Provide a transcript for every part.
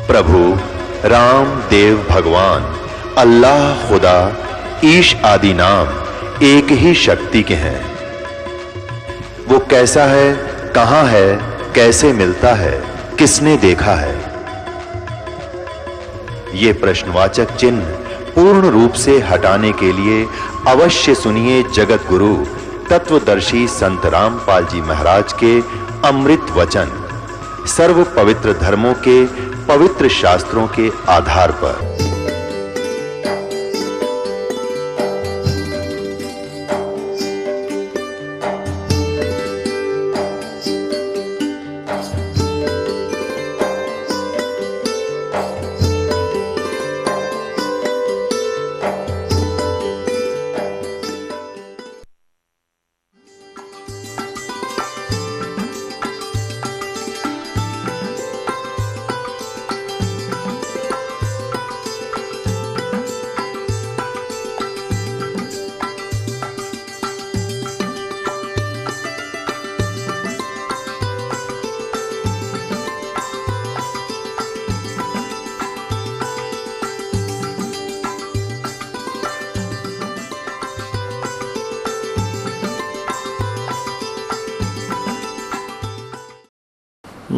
प्रभु राम देव भगवान अल्लाह खुदा ईश आदि नाम एक ही शक्ति के हैं। वो कैसा है, कहां है, कैसे मिलता है, किसने देखा है? ये प्रश्नवाचक चिन्ह पूर्ण रूप से हटाने के लिए अवश्य सुनिए जगत गुरु तत्वदर्शी संत रामपाल जी महाराज के अमृत वचन, सर्व पवित्र धर्मों के पवित्र शास्त्रों के आधार पर।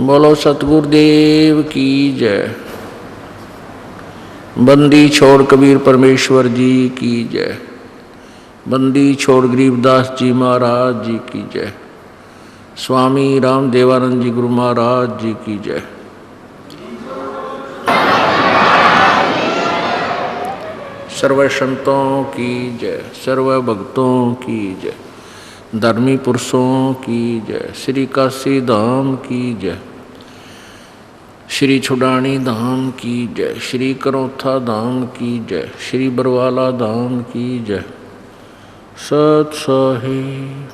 बोलो सतगुरुदेव की जय। बंदी छोड़ कबीर परमेश्वर जी की जय। बंदी छोड़ गरीबदास जी महाराज जी की जय। स्वामी राम देवानंद जी गुरु महाराज जी की जय। सर्व संतों की जय, सर्व भक्तों की जय, धर्मी पुरुषों की जय, श्री काशी धाम की जय, श्री छुडानी धाम की जय, श्री करौथा धाम की जय, श्री बरवाला धाम की जय। सत साहिब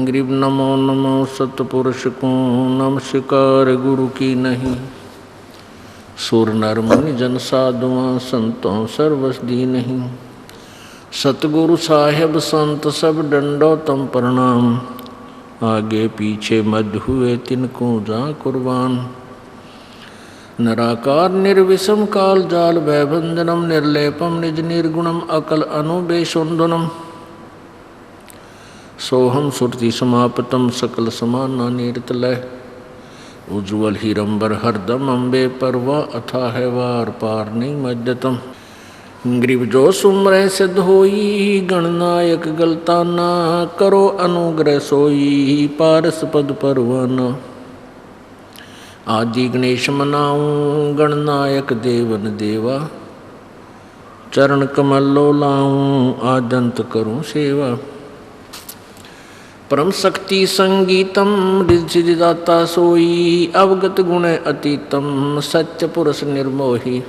गरीब नमो नमो सतपुरुष को नमस्कार गुरु की नहीं। सुर नर मुनि जन साधुआं संतों सर्वस दी नहीं। सतगुरु साहेब संत सब डंडो तम प्रणाम। आगे पीछे मध्य हुए तिनको जा कुर्बान। निराकार निर्विषम काल जाल भयबंधनम निर्लेपम निज निर्गुणम अकल अनुबेशुंदनम। सोहम सुरति समापतम सकल समाना निर्तलय। उज्ज्वल हीरंबर हरदम अम्बे परवा अथा है वार पार नहीं मज्जतम। ग्रीव जो सुमरे सिद्ध होई गणनायक गलताना। करो अनुग्रह सोई पारस पद परवाना। आदि गणेश मनाऊं गणनायक देवन देवा। चरण कमल लो लाऊं आदंत करूं सेवा। परम शक्ति संगीतम रिद्धिदाता सोई। अवगत गुण अतीतम सत्य पुरुष निर्मोही।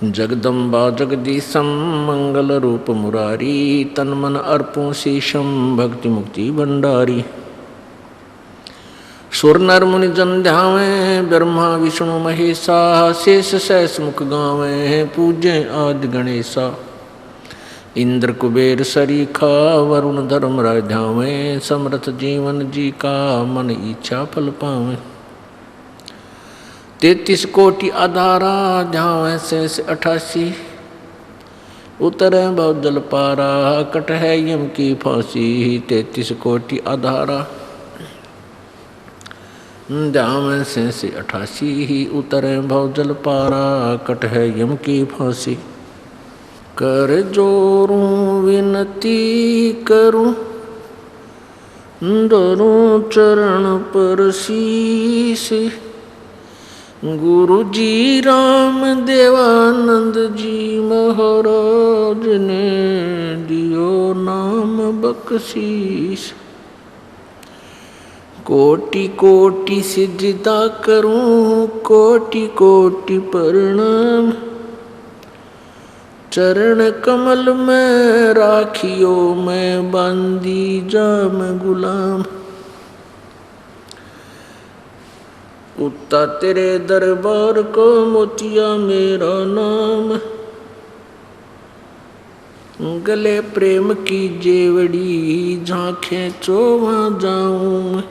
जगदम्बा जगदीशम मंगल रूप मुरारी। तन मन अर्पों शीशम भक्ति मुक्ति भंडारी। सुर नर मुनि जन ध्यावे ब्रह्मा विष्णु महेशा। शेष सहस मुख गावे पूजे आदि गणेशा। इंद्र कुबेर सरीखा वरुण धर्म राय ध्यावे। समर्थ जीवन जी का मन इच्छा फल पावे। 33 कोटि आधारा ध्यावे शेष 88। उतरे बहुत जल पारा कट है यम की फांसी। 33 कोटि आधारा ध्यावे शेष 88। उतरे बहुत जल पारा कट है यम की फांसी। कर जोरूं विनती करूं धरूं चरण पर शीश। गुरु जी राम देवानंद जी महाराज ने दियो नाम बख्शीश। कोटि कोटि सिजदा करूं कोटि कोटि प्रणाम। चरण कमल में राखियो मैं बांदी जाम गुलाम। उता तेरे दरबार को मोतिया मेरा नाम। गले प्रेम की जेवड़ी झांखे चो वहाँ जाऊं।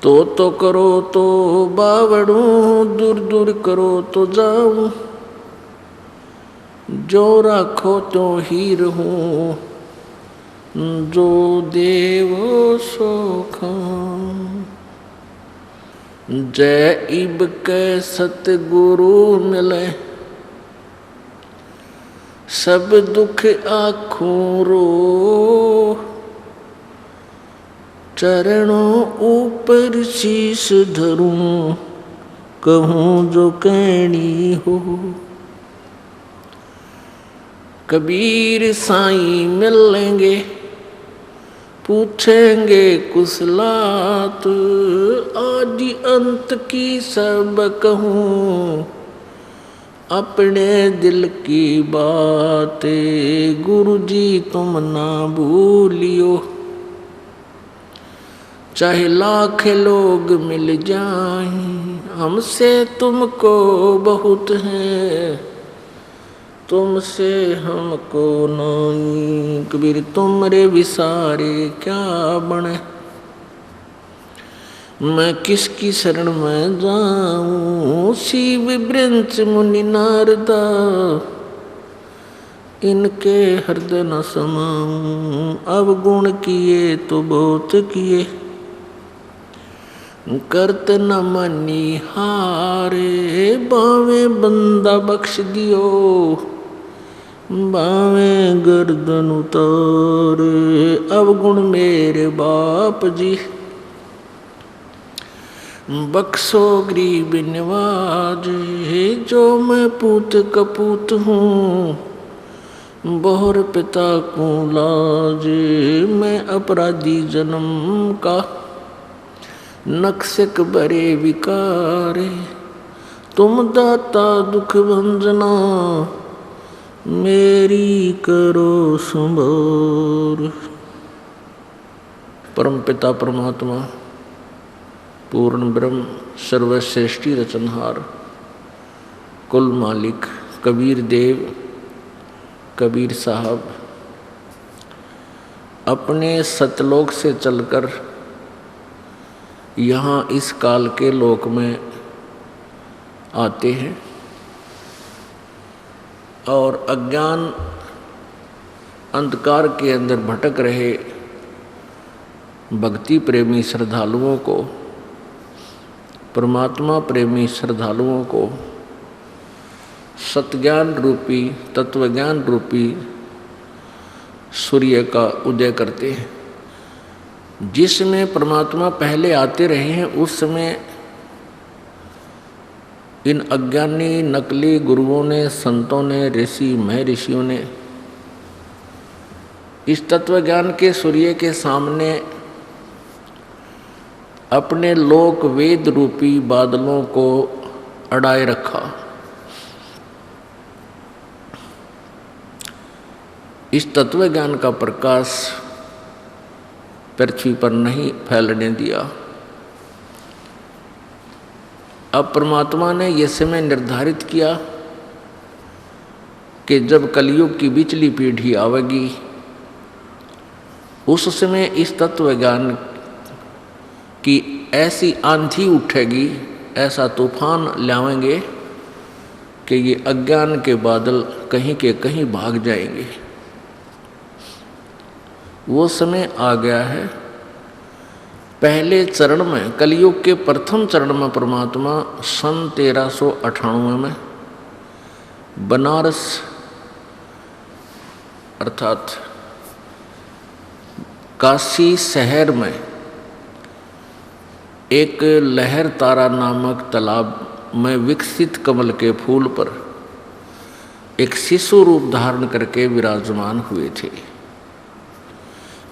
तो करो तो बावड़ूं, दूर दूर करो तो जाऊं, जो राखो तो ही रहूं, जो देव सो खाऊं। जय इब के सतगुरु मिले, सब दुख आँखों रो, चरणों ऊपर शीश धरूं, कहूँ जो कहनी हो। कबीर साईं मिलेंगे, पूछेंगे कुशलात, आदि अंत की सब कहूँ, अपने दिल की बातें। गुरु जी तुम ना भूलियो, चाहे लाख लोग मिल जाएं, हमसे तुमको बहुत है, तुमसे हमको नहीं। कबीर तुमरे विसारे क्या बने, मैं किसकी शरण में जाऊं। शिव ब्रंच मुनि नारदा, इनके हृदय न समाऊं। अवगुण किए तो बहुत किए, करत न मानी हारे। बावे बंदा बख्श दियो, बावे गर्दन उतारे। अवगुण मेरे बाप जी, बख्शो गरीब नवाज। जो मैं पूत कपूत हूँ, बहुर पिता को लाज। मैं अपराधी जन्म का, नक्शक बरे विकारे। तुम दाता दुख भंजना, मेरी करो संभार। परम पिता परमात्मा, पूर्ण ब्रह्म, सर्वश्रेष्ठी रचनहार, कुल मालिक कबीर देव, कबीर साहब अपने सतलोक से चलकर यहाँ इस काल के लोक में आते हैं और अज्ञान अंधकार के अंदर भटक रहे भक्ति प्रेमी श्रद्धालुओं को, परमात्मा प्रेमी श्रद्धालुओं को सतज्ञान रूपी, तत्वज्ञान रूपी सूर्य का उदय करते हैं। जिसमें परमात्मा पहले आते रहे हैं, उस समय इन अज्ञानी नकली गुरुओं ने, संतों ने, ऋषि महर्षियों ने इस तत्वज्ञान के सूर्य के सामने अपने लोक वेद रूपी बादलों को अड़ाए रखा। इस तत्वज्ञान का प्रकाश पृथ्वी पर नहीं फैलने दिया। अब परमात्मा ने यह समय निर्धारित किया कि जब कलयुग की बिचली पीढ़ी आवेगी, उस समय इस तत्वज्ञान की ऐसी आंधी उठेगी, ऐसा तूफान लाएंगे कि ये अज्ञान के बादल कहीं के कहीं भाग जाएंगे। वो समय आ गया है। पहले चरण में, कलयुग के प्रथम चरण में परमात्मा सन 1398 में बनारस अर्थात काशी शहर में एक लहर तारा नामक तालाब में विकसित कमल के फूल पर एक शिशु रूप धारण करके विराजमान हुए थे।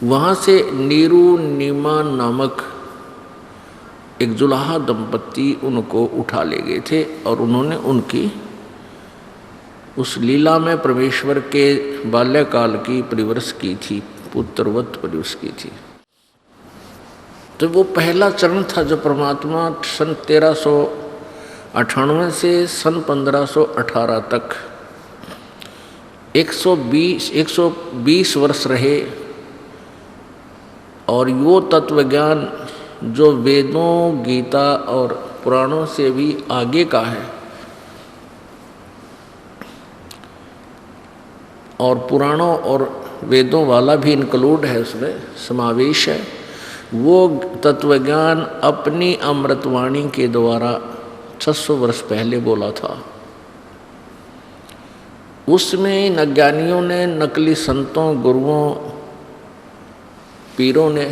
वहाँ से नीरू नीमा नामक एक जुलाहा दंपत्ति उनको उठा ले गए थे और उन्होंने उनकी उस लीला में परमेश्वर के बाल्यकाल की परिवरस की थी, पुत्रवत परिवरस की थी। तो वो पहला चरण था जो परमात्मा सन 1398 से सन 1518 तक 120 वर्ष रहे और यो तत्वज्ञान जो वेदों, गीता और पुराणों से भी आगे का है और पुराणों और वेदों वाला भी इंक्लूड है, उसमें समावेश है, वो तत्वज्ञान अपनी अमृतवाणी के द्वारा 600 वर्ष पहले बोला था। उसमें इन अज्ञानियों ने, नकली संतों, गुरुओं, पीरों ने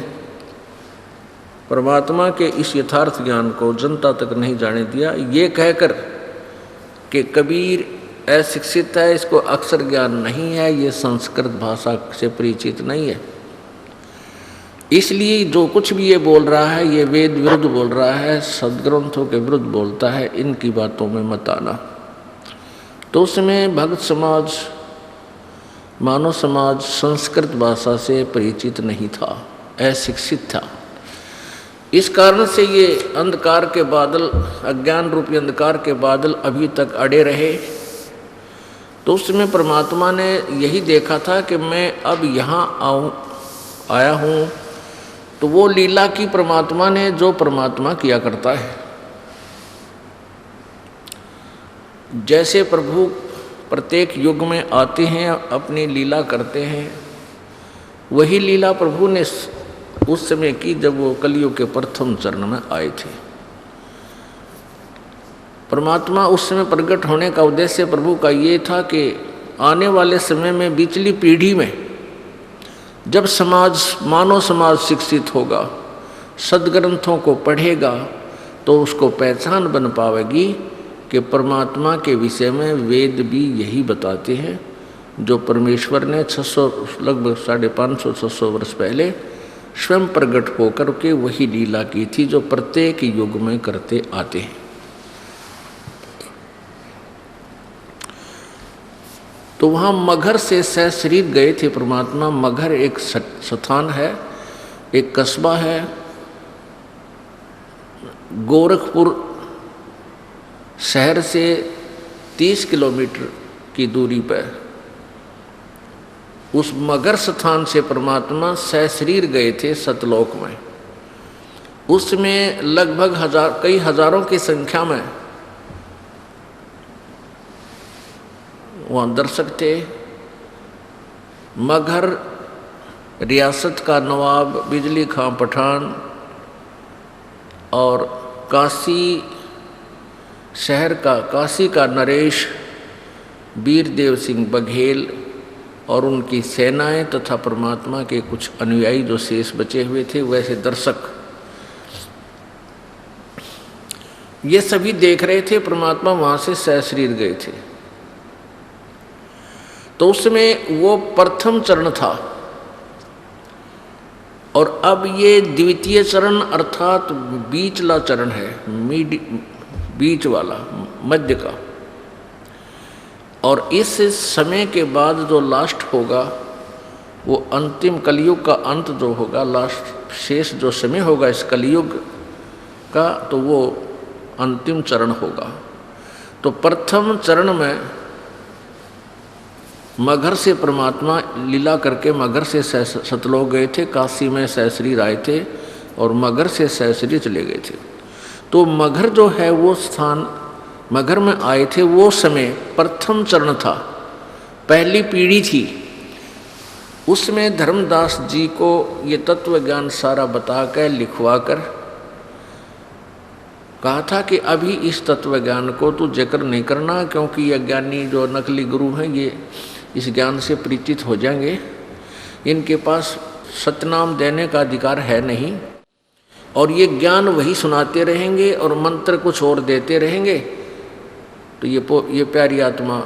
परमात्मा के इस यथार्थ ज्ञान को जनता तक नहीं जाने दिया, ये कहकर कि कबीर अशिक्षित है, इसको अक्षर ज्ञान नहीं है, ये संस्कृत भाषा से परिचित नहीं है, इसलिए जो कुछ भी ये बोल रहा है ये वेद विरुद्ध बोल रहा है, सदग्रंथों के विरुद्ध बोलता है, इनकी बातों में मत आना। तो उसमें भक्त समाज, मानव समाज संस्कृत भाषा से परिचित नहीं था, अशिक्षित था। इस कारण से ये अंधकार के बादल, अज्ञान रूपी अंधकार के बादल अभी तक अड़े रहे। तो उसमें परमात्मा ने यही देखा था कि मैं अब यहाँ आया हूँ, तो वो लीला की परमात्मा ने जो परमात्मा किया करता है। जैसे प्रभु प्रत्येक युग में आते हैं, अपनी लीला करते हैं, वही लीला प्रभु ने उस समय की जब वो कलियुग के प्रथम चरण में आए थे। परमात्मा उस समय प्रकट होने का उद्देश्य प्रभु का ये था कि आने वाले समय में बीचली पीढ़ी में जब समाज, मानव समाज शिक्षित होगा, सदग्रंथों को पढ़ेगा, तो उसको पहचान बन पाएगी कि परमात्मा के विषय में वेद भी यही बताते हैं जो परमेश्वर ने 600 लगभग 550-600 वर्ष पहले स्वयं प्रकट होकर के वही लीला की थी जो प्रत्येक युग में करते आते हैं। तो वहाँ मगहर से सहशरीर गए थे परमात्मा। मगहर एक स्थान है, एक कस्बा है, गोरखपुर शहर से 30 किलोमीटर की दूरी पर। उस मगहर स्थान से परमात्मा सहशरीर गए थे सतलोक में। उसमें लगभग कई हजारों की संख्या में वहाँ दर्शक थे। मगहर रियासत का नवाब बिजली खां पठान और काशी शहर का, काशी का नरेश वीरदेव सिंह बघेल और उनकी सेनाएं तथा परमात्मा के कुछ अनुयायी जो शेष बचे हुए थे, वैसे दर्शक, ये सभी देख रहे थे परमात्मा वहाँ से सहशरीर गए थे। तो उसमें वो प्रथम चरण था और अब ये द्वितीय चरण अर्थात बीचला चरण है, बीच वाला, मध्य का। और इस समय के बाद जो लास्ट होगा वो अंतिम कलयुग का अंत जो होगा, लास्ट शेष जो समय होगा इस कलयुग का, तो वो अंतिम चरण होगा। तो प्रथम चरण में मगहर से परमात्मा लीला करके मगहर से सतलोक गए थे, काशी में सहशरीर आए थे और मगहर से सहशरीर चले गए थे। तो मगहर जो है वो स्थान, मगहर में आए थे, वो समय प्रथम चरण था, पहली पीढ़ी थी। उसमें धर्मदास जी को ये तत्व ज्ञान सारा बता कर, लिखवा कर कहा था कि अभी इस तत्व ज्ञान को तू जिक्र नहीं करना, क्योंकि ये ज्ञानी जो नकली गुरु हैं ये इस ज्ञान से परिचित हो जाएंगे, इनके पास सतनाम देने का अधिकार है नहीं, और ये ज्ञान वही सुनाते रहेंगे और मंत्र कुछ और देते रहेंगे, तो ये प्यारी आत्मा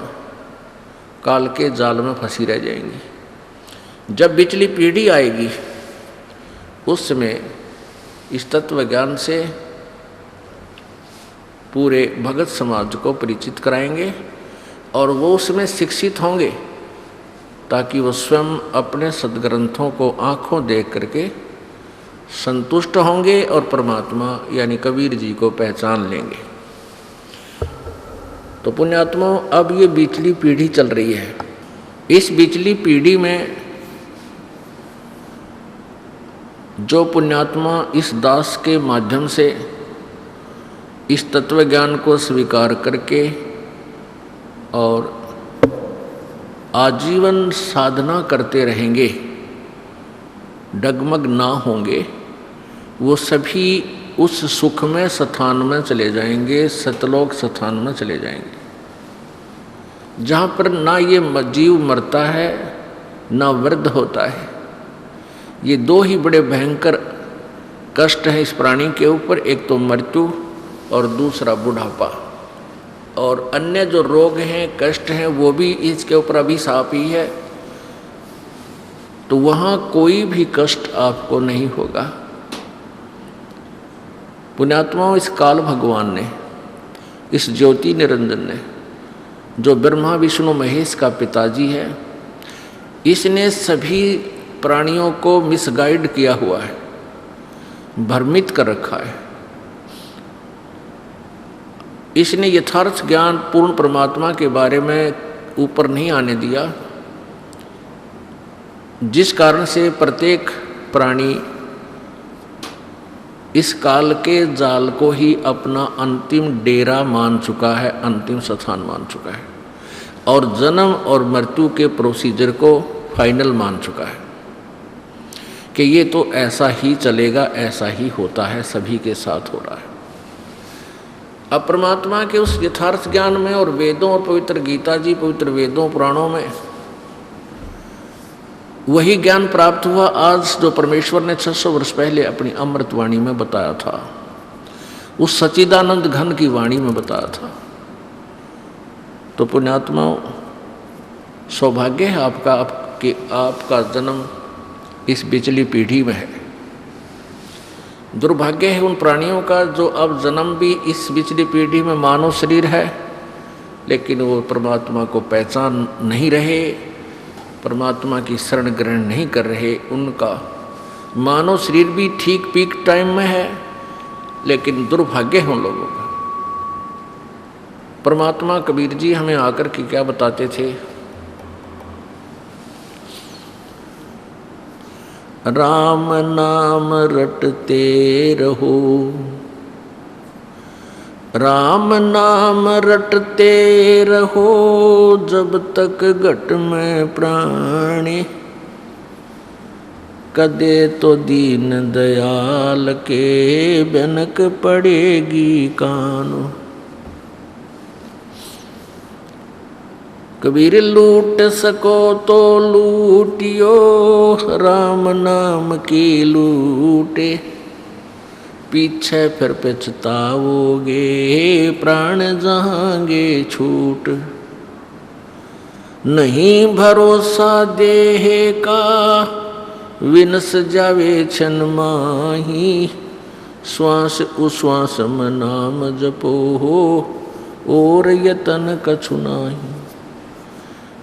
काल के जाल में फंसी रह जाएंगी। जब बिचली पीढ़ी आएगी उस समय इस तत्व ज्ञान से पूरे भगत समाज को परिचित कराएंगे और वो उसमें शिक्षित होंगे, ताकि वो स्वयं अपने सदग्रंथों को आँखों देख करके संतुष्ट होंगे और परमात्मा यानी कबीर जी को पहचान लेंगे। तो पुण्यात्मा, अब ये बीचली पीढ़ी चल रही है। इस बीचली पीढ़ी में जो पुण्यात्मा इस दास के माध्यम से इस तत्व ज्ञान को स्वीकार करके और आजीवन साधना करते रहेंगे, डगमग ना होंगे, वो सभी उस सुखमय स्थान में चले जाएंगे, सतलोक स्थान में चले जाएंगे, जहाँ पर ना ये जीव मरता है ना वृद्ध होता है। ये दो ही बड़े भयंकर कष्ट हैं इस प्राणी के ऊपर, एक तो मृत्यु और दूसरा बुढ़ापा। और अन्य जो रोग हैं, कष्ट हैं, वो भी इसके ऊपर अभिशाप ही है। तो वहाँ कोई भी कष्ट आपको नहीं होगा। पुण्यात्माओं, इस काल भगवान ने, इस ज्योति निरंजन ने, जो ब्रह्मा विष्णु महेश का पिताजी है, इसने सभी प्राणियों को मिसगाइड किया हुआ है, भ्रमित कर रखा है। इसने यथार्थ ज्ञान पूर्ण परमात्मा के बारे में ऊपर नहीं आने दिया, जिस कारण से प्रत्येक प्राणी इस काल के जाल को ही अपना अंतिम डेरा मान चुका है, अंतिम स्थान मान चुका है, और जन्म और मृत्यु के प्रोसीजर को फाइनल मान चुका है कि ये तो ऐसा ही चलेगा, ऐसा ही होता है, सभी के साथ हो रहा है। अब परमात्मा के उस यथार्थ ज्ञान में और वेदों और पवित्र गीता जी, पवित्र वेदों पुराणों में वही ज्ञान प्राप्त हुआ आज जो परमेश्वर ने 600 वर्ष पहले अपनी अमृतवाणी में बताया था, उस सच्चिदानंद घन की वाणी में बताया था। तो पुण्यात्माओं, सौभाग्य है आपका जन्म इस बिचली पीढ़ी में है। दुर्भाग्य है उन प्राणियों का जो अब जन्म भी इस बिचली पीढ़ी में मानव शरीर है, लेकिन वो परमात्मा को पहचान नहीं रहे, परमात्मा की शरण ग्रहण नहीं कर रहे। उनका मानव शरीर भी ठीक पीक टाइम में है, लेकिन दुर्भाग्य है उन लोगों का। परमात्मा कबीर जी हमें आकर के क्या बताते थे? राम नाम रटते रहो, राम नाम रटते रहो, जब तक घट में प्राणी, कदे तो दीन दयाल के बनक पड़ेगी कानो। कबीर लूट सको तो लूटियो, राम नाम की लूटे, पीछे फिर पछताओगे, प्राण जाएंगे छूट। नहीं भरोसा देह का, विनस जावे क्षण माही, श्वास उश्वास में नाम जपो हो, और यतन कछु नाही।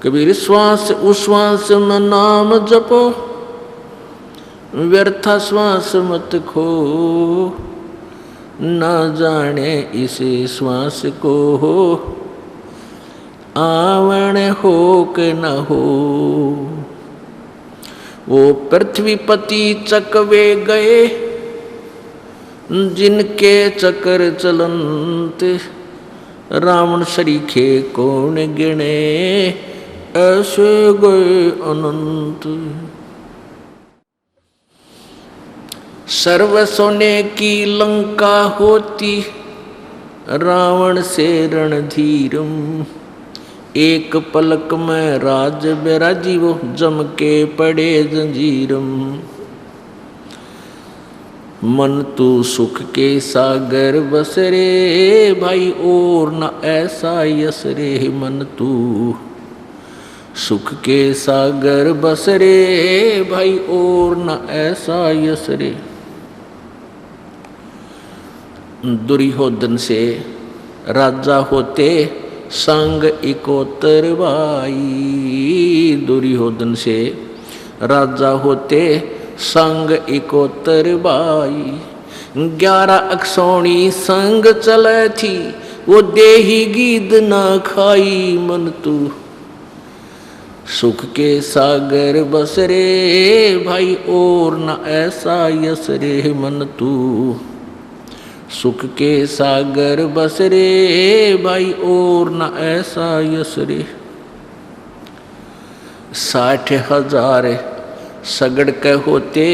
कबीर श्वास उश्वास में नाम जपो, व्यर्था श्वास मत खो, न जाने इसे श्वास को हो, आवण हो के न हो। वो पृथ्वीपति चकवे गए, जिनके चक्र चलंत, रावण सरीखे कौन गिने, ऐसे गए अनंत। सर्व सोने की लंका होती, रावण से रणधीरम, एक पलक में राज बिराजी, वो जम के पड़े जंजीरम। मन तू सुख के सागर बस रे, भाई और न ऐसा यस रे। मन तू सुख के सागर बस रे, भाई और न ऐसा यस रे। दुर्योधन से राजा होते संग इकोतर भाई, दुर्योधन से राजा होते संग इकोतर भाई। 11 अक्षौणी संग चले थी, वो देही गीद ना खाई। मन तू सुख के सागर बस रे भाई और न ऐसा यस रे मन तू। सुख के सागर बस रे भाई और न ऐसा यस रे। 60,000 सगड़ के होते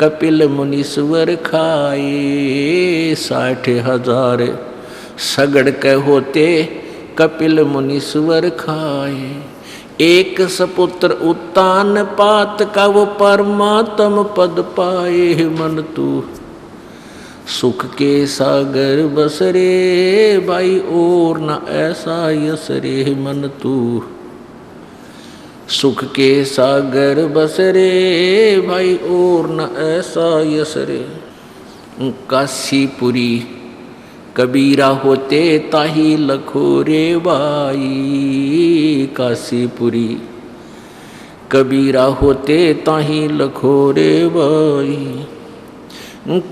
कपिल मुनीश्वर खाए। 60,000 सगड़ के होते कपिल मुनीश्वर खाए। एक सपुत्र उत्तान पात का वो परमात्म पद पाए मन तू। सुख के सागर बस रे भाई और न ऐसा यस रे मन तू। सुख के सागर बस रे भाई और न ऐसा यस रे। काशीपुरी कबीरा होते ताही लखो रे भाई। काशीपुरी कबीरा होते ताही लखो रे भाई।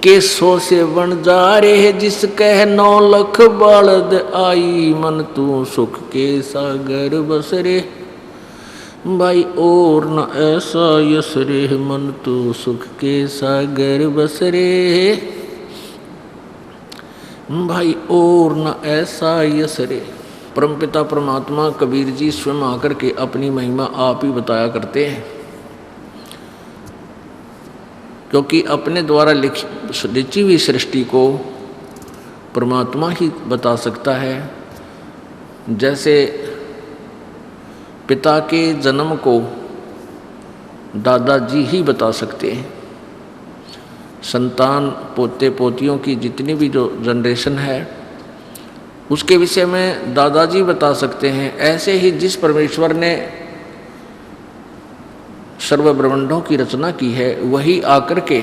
केसों से बन जा रे जिसके 9 लाख बलद आई मन तू। सुख के सागर बस रे भाई और न ऐसा यस रे मन तू। सुख के सागर बस रे भाई और न ऐसा यस रे। परमपिता परमात्मा कबीर जी स्वयं आकर के अपनी महिमा आप ही बताया करते हैं, क्योंकि अपने द्वारा रची हुई सृष्टि को परमात्मा ही बता सकता है। जैसे पिता के जन्म को दादाजी ही बता सकते हैं। संतान पोते पोतियों की जितनी भी जो जनरेशन है उसके विषय में दादाजी बता सकते हैं। ऐसे ही जिस परमेश्वर ने सर्व ब्रह्मांडों की रचना की है वही आकर के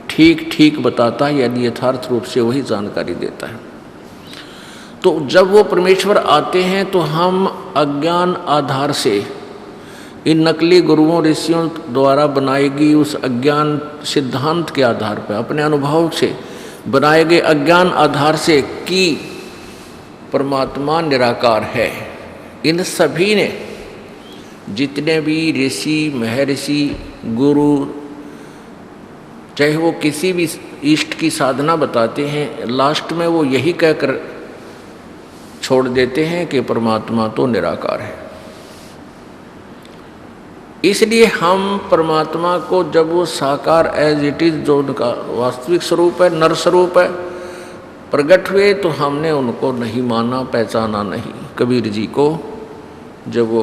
ठीक ठीक बताता है, यानी यथार्थ रूप से वही जानकारी देता है। तो जब वो परमेश्वर आते हैं तो हम अज्ञान आधार से इन नकली गुरुओं ऋषियों द्वारा बनाई गई उस अज्ञान सिद्धांत के आधार पर अपने अनुभव से बनाए गए अज्ञान आधार से कि परमात्मा निराकार है, इन सभी ने जितने भी ऋषि महर्षि गुरु चाहे वो किसी भी इष्ट की साधना बताते हैं, लास्ट में वो यही कहकर छोड़ देते हैं कि परमात्मा तो निराकार है। इसलिए हम परमात्मा को जब वो साकार एज इट इज जो उनका वास्तविक स्वरूप है, नर स्वरूप है, प्रकट हुए तो हमने उनको नहीं माना, पहचाना नहीं। कबीर जी को जब वो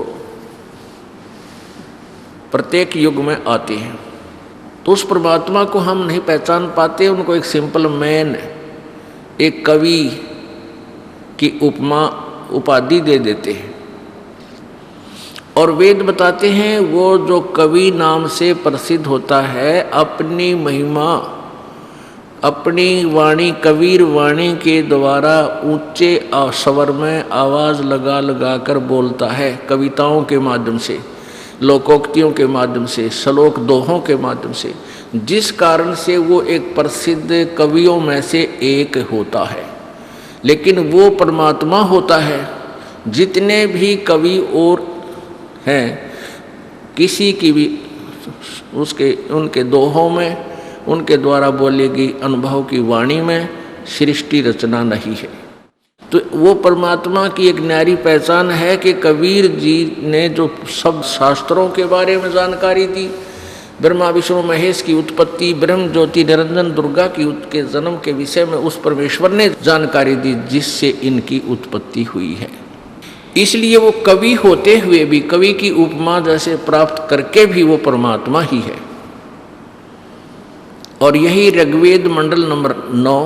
प्रत्येक युग में आते हैं तो उस परमात्मा को हम नहीं पहचान पाते। उनको एक सिंपल मैन, एक कवि की उपमा उपाधि दे देते हैं और वेद बताते हैं वो जो कवि नाम से प्रसिद्ध होता है अपनी महिमा अपनी वाणी कबीर वाणी के द्वारा ऊंचे स्वर में आवाज लगा लगा कर बोलता है, कविताओं के माध्यम से, लोकोक्तियों के माध्यम से, श्लोक दोहों के माध्यम से, जिस कारण से वो एक प्रसिद्ध कवियों में से एक होता है। लेकिन वो परमात्मा होता है। जितने भी कवि और हैं किसी की भी उनके दोहों में, उनके द्वारा बोली गई अनुभव की वाणी में सृष्टि रचना नहीं है। तो वो परमात्मा की एक न्यारी पहचान है कि कबीर जी ने जो सब शास्त्रों के बारे में जानकारी दी, ब्रह्मा विष्णु महेश की उत्पत्ति, ब्रह्म ज्योति निरंजन दुर्गा के जन्म के विषय में उस परमेश्वर ने जानकारी दी जिससे इनकी उत्पत्ति हुई है। इसलिए वो कवि होते हुए भी, कवि की उपमा जैसे प्राप्त करके भी वो परमात्मा ही है। और यही ऋग्वेद मंडल नंबर 9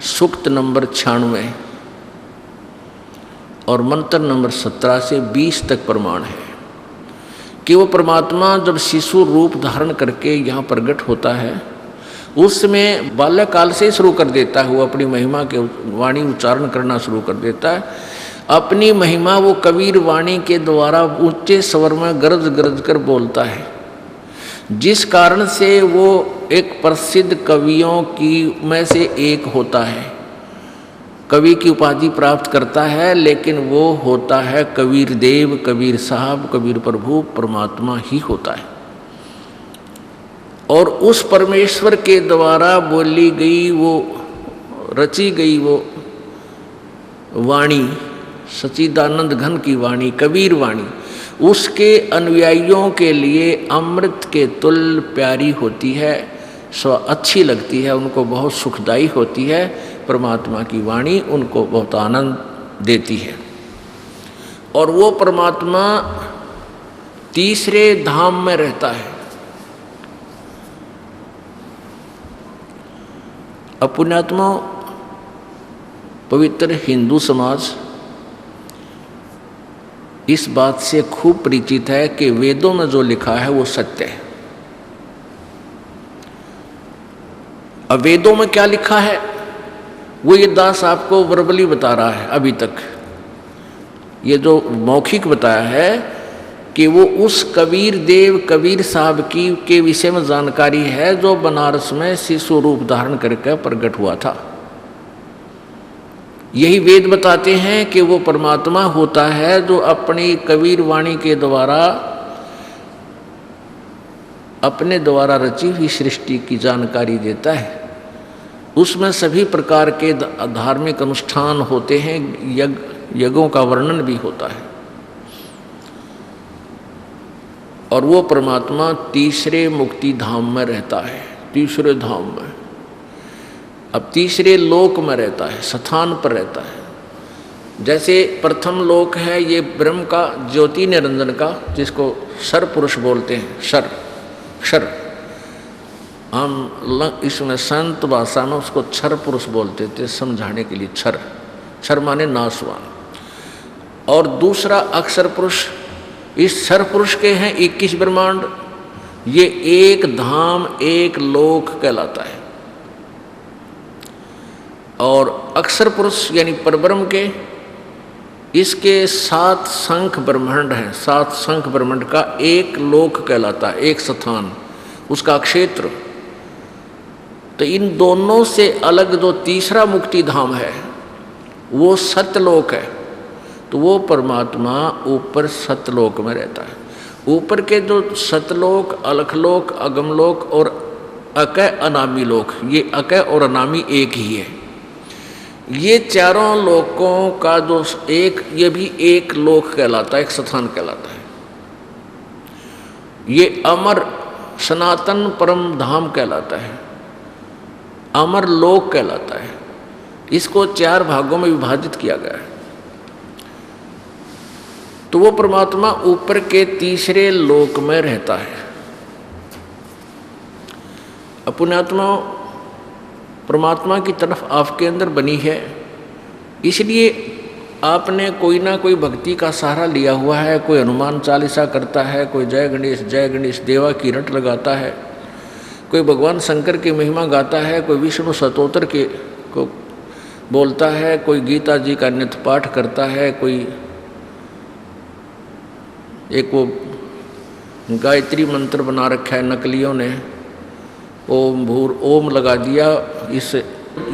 सूक्त नंबर 96 और मंत्र नंबर 17 से 20 तक प्रमाण है कि वो परमात्मा जब शिशु रूप धारण करके यहाँ प्रकट होता है उसमें बाल्यकाल से शुरू कर देता है। वो अपनी महिमा के वाणी उच्चारण करना शुरू कर देता है। अपनी महिमा वो कबीर वाणी के द्वारा ऊंचे स्वर में गरज गरज कर बोलता है, जिस कारण से वो एक प्रसिद्ध कवियों की में से एक होता है। कवि की उपाधि प्राप्त करता है, लेकिन वो होता है कबीर देव, कबीर साहब, कबीर प्रभु, परमात्मा ही होता है। और उस परमेश्वर के द्वारा बोली गई वो, रची गई वो वाणी, सच्चिदानंद घन की वाणी, कबीर वाणी, उसके अनुयायियों के लिए अमृत के तुल्य प्यारी होती है, सो अच्छी लगती है, उनको बहुत सुखदायी होती है। परमात्मा की वाणी उनको बहुत आनंद देती है। और वो परमात्मा तीसरे धाम में रहता है। पुण्यात्मा, पवित्र हिंदू समाज इस बात से खूब परिचित है कि वेदों में जो लिखा है वो सत्य है। अब वेदों में क्या लिखा है वो ये दास आपको वर्बली बता रहा है। अभी तक ये जो मौखिक बताया है कि वो उस कबीर देव, कबीर साहब की के विषय में जानकारी है जो बनारस में शिशु रूप धारण करके प्रकट हुआ था। यही वेद बताते हैं कि वो परमात्मा होता है जो अपनी कबीर वाणी के द्वारा अपने द्वारा रची हुई सृष्टि की जानकारी देता है। उसमें सभी प्रकार के धार्मिक अनुष्ठान होते हैं, यज्ञों का वर्णन भी होता है। और वो परमात्मा तीसरे मुक्ति धाम में रहता है, तीसरे धाम में। अब तीसरे लोक में रहता है, स्थान पर रहता है। जैसे प्रथम लोक है ये ब्रह्म का, ज्योति निरंजन का, जिसको क्षर पुरुष बोलते हैं। क्षर हम इसमें संत भाषा में उसको क्षर पुरुष बोलते थे समझाने के लिए। क्षर माने नाशवान। और दूसरा अक्षर पुरुष, इस क्षर पुरुष के हैं 21 ब्रह्मांड। ये एक धाम, एक लोक कहलाता है। और अक्षर पुरुष यानी परब्रह्म के, इसके 7 शंख ब्रह्मांड हैं। 7 शंख ब्रह्मांड का एक लोक कहलाता है, एक स्थान, उसका क्षेत्र। तो इन दोनों से अलग जो तीसरा मुक्ति धाम है वो सत्यलोक है। तो वो परमात्मा ऊपर सत्यलोक में रहता है। ऊपर के जो सतलोक, अलखलोक, अगमलोक और अकय अनामी लोक, ये अकय और अनामी एक ही है। ये चारों लोकों का जो एक, ये भी एक लोक कहलाता है, एक स्थान कहलाता है। ये अमर सनातन परम धाम कहलाता है, अमर लोक कहलाता है। इसको 4 भागों में विभाजित किया गया है। तो वो परमात्मा ऊपर के तीसरे लोक में रहता है। पुण्यात्मा, परमात्मा की तरफ आपके अंदर बनी है, इसलिए आपने कोई ना कोई भक्ति का सहारा लिया हुआ है। कोई हनुमान चालीसा करता है, कोई जय गणेश देवा की रट लगाता है, कोई भगवान शंकर की महिमा गाता है, कोई विष्णु स्तोत्र के को बोलता है, कोई गीता जी का नित्य पाठ करता है, कोई एक वो गायत्री मंत्र बना रखा है नकलियों ने, ओम भूर ओम लगा दिया। इस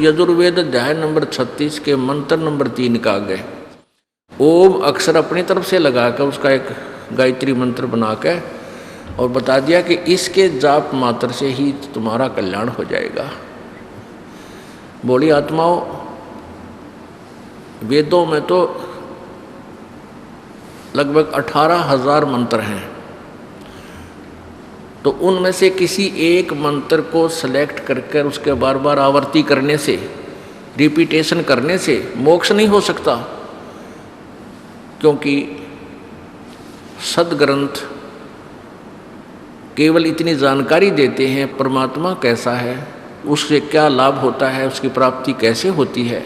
यजुर्वेद अध्याय नंबर 36 के मंत्र नंबर 3 का आगे ओम अक्षर अपनी तरफ से लगाकर उसका एक गायत्री मंत्र बना के और बता दिया कि इसके जाप मात्र से ही तुम्हारा कल्याण हो जाएगा। बोली आत्माओं, वेदों में तो लगभग 18,000 मंत्र हैं। तो उनमें से किसी एक मंत्र को सेलेक्ट करके उसके बार बार आवर्ती करने से, रिपीटेशन करने से मोक्ष नहीं हो सकता। क्योंकि सदग्रंथ केवल इतनी जानकारी देते हैं परमात्मा कैसा है, उससे क्या लाभ होता है, उसकी प्राप्ति कैसे होती है।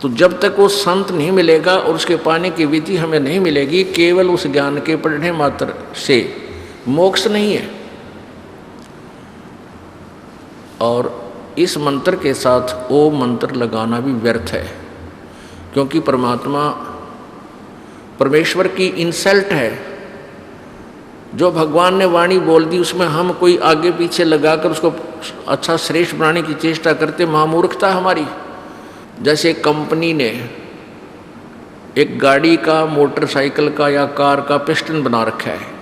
तो जब तक वो संत नहीं मिलेगा और उसके पाने की विधि हमें नहीं मिलेगी, केवल उस ज्ञान के पढ़ने मात्र से मोक्ष नहीं है। और इस मंत्र के साथ ओम मंत्र लगाना भी व्यर्थ है, क्योंकि परमेश्वर की इंसल्ट है। जो भगवान ने वाणी बोल दी उसमें हम कोई आगे पीछे लगाकर उसको अच्छा श्रेष्ठ बनाने की चेष्टा करते, महामूर्खता हमारी। जैसे कंपनी ने एक गाड़ी का, मोटरसाइकिल का या कार का पिस्टन बना रखा है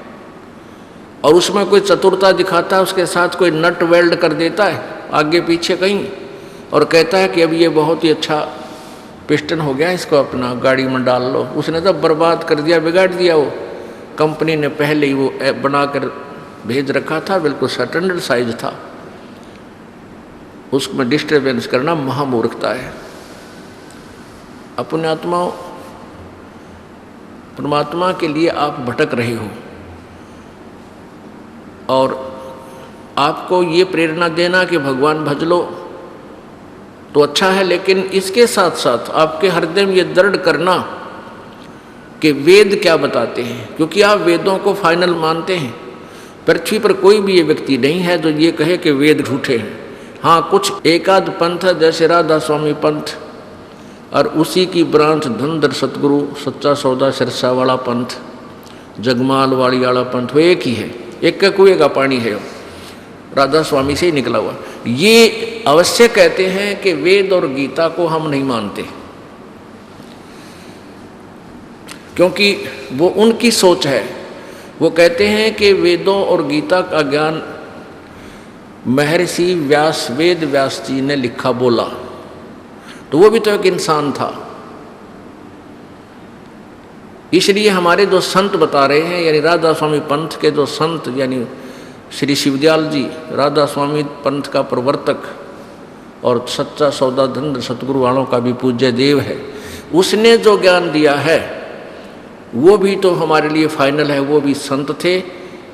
और उसमें कोई चतुरता दिखाता है, उसके साथ कोई नट वेल्ड कर देता है आगे पीछे कहीं और कहता है कि अब ये बहुत ही अच्छा पिस्टन हो गया, इसको अपना गाड़ी में डाल लो। उसने तो बर्बाद कर दिया, बिगाड़ दिया। वो कंपनी ने पहले ही वो बनाकर भेज रखा था, बिल्कुल स्टैंडर्ड साइज था, उसमें डिस्टर्बेंस करना महामूर्खता है। अपने आत्माओं, परमात्मा के लिए आप भटक रहे हो और आपको ये प्रेरणा देना कि भगवान भज लो तो अच्छा है, लेकिन इसके साथ साथ आपके हृदय में ये दृढ़ करना कि वेद क्या बताते हैं, क्योंकि आप वेदों को फाइनल मानते हैं। पृथ्वी पर कोई भी ये व्यक्ति नहीं है जो ये कहे कि वेद झूठे हैं। हाँ, कुछ एकाध पंथ है जैसे राधा स्वामी पंथ और उसी की ब्रांच धनधर सतगुरु सच्चा सौदा सिरसा वाला पंथ, जगमाल वाली वाला पंथ, वो एक ही है, एक का कुएं का पानी है, राधा स्वामी से ही निकला हुआ। ये अवश्य कहते हैं कि वेद और गीता को हम नहीं मानते, क्योंकि वो उनकी सोच है। वो कहते हैं कि वेदों और गीता का ज्ञान महर्षि व्यास, वेद व्यास जी ने लिखा बोला, तो वो भी तो एक इंसान था। इसलिए हमारे जो संत बता रहे हैं, यानी राधा स्वामी पंथ के जो संत, यानी श्री शिवदयाल जी राधा स्वामी पंथ का प्रवर्तक और सच्चा सौदा धन सतगुरु वालों का भी पूज्य देव है, उसने जो ज्ञान दिया है वो भी तो हमारे लिए फाइनल है। वो भी संत थे,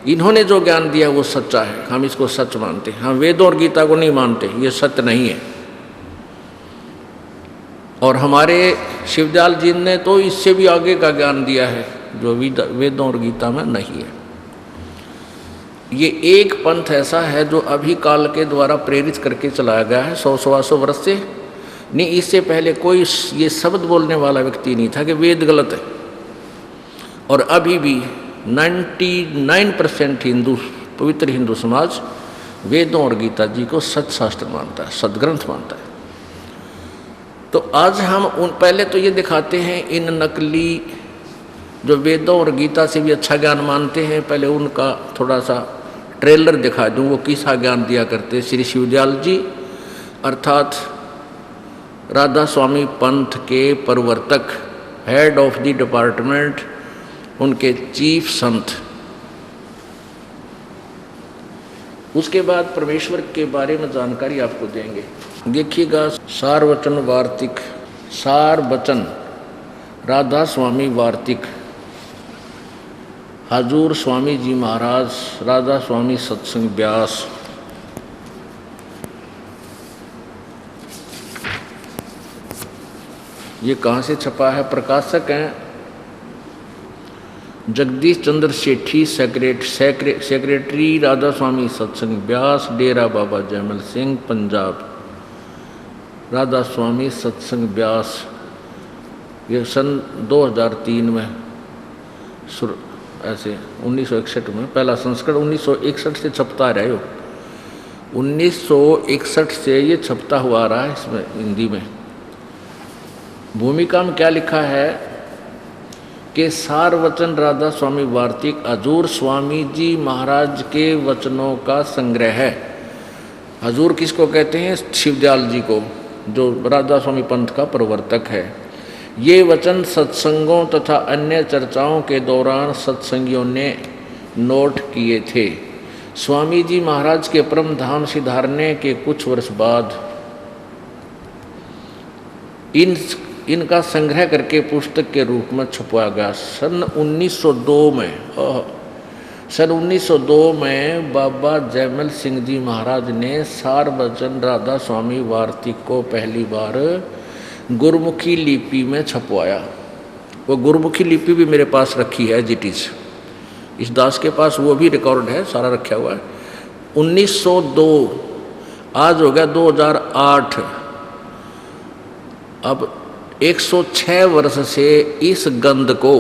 इन्होंने जो ज्ञान दिया वो सच्चा है, हम इसको सच मानते हैं। हम वेदों और गीता को नहीं मानते, ये सत्य नहीं है। और हमारे शिवदयाल जी ने तो इससे भी आगे का ज्ञान दिया है जो वेदों और गीता में नहीं है। ये एक पंथ ऐसा है जो अभी काल के द्वारा प्रेरित करके चलाया गया है, 100-125 वर्ष से नहीं। इससे पहले कोई ये शब्द बोलने वाला व्यक्ति नहीं था कि वेद गलत है। और अभी भी 99% हिंदू, पवित्र हिंदू समाज वेदों और गीता जी को सच शास्त्र मानता है, सदग्रंथ मानता है। तो आज हम पहले तो ये दिखाते हैं इन नकली जो वेदों और गीता से भी अच्छा ज्ञान मानते हैं, पहले उनका थोड़ा सा ट्रेलर दिखा दूँ वो किसा ज्ञान दिया करते। श्री शिवदयाल जी अर्थात राधा स्वामी पंथ के प्रवर्तक, हेड ऑफ द डिपार्टमेंट, उनके चीफ संत। उसके बाद परमेश्वर के बारे में जानकारी आपको देंगे। देखिएगा, सार वचन वार्तिक, सार वचन राधा स्वामी वार्तिक, हजूर स्वामी जी महाराज, राधा स्वामी सत्संग व्यास। ये कहाँ से छपा है? प्रकाशक हैं जगदीश चंद्र सेठी, सेक्रेटरी राधा स्वामी सत्संग व्यास, डेरा बाबा जयमल सिंह, पंजाब। राधा स्वामी सत्संग व्यास, ये सन 2003 में ऐसे 1961 में पहला संस्करण 1961 से छपता रहा है। 1961 से ये छपता हुआ रहा है इसमें हिंदी में। भूमिका में क्या लिखा है कि सार वचन राधा स्वामी वार्तिक हजूर स्वामी जी महाराज के वचनों का संग्रह है। हजूर किसको कहते हैं? शिवदयाल जी को, जो राधा स्वामी पंथ का प्रवर्तक है। ये वचन सत्संगों तथा अन्य चर्चाओं के दौरान सत्संगियों ने नोट किए थे। स्वामी जी महाराज के परम धाम सिधारने के कुछ वर्ष बाद इनका संग्रह करके पुस्तक के रूप में छपवाया गया। सन 1902 में सन 1902 में बाबा जयमल सिंह जी महाराज ने सार वचन राधा स्वामी वार्तिक को पहली बार गुरमुखी लिपि में छपवाया। वो गुरमुखी लिपि भी मेरे पास रखी है, जिटिस इस दास के पास वो भी रिकॉर्ड है, सारा रखा हुआ है। 1902, आज हो गया 2008। अब 106 वर्ष से इस गंध को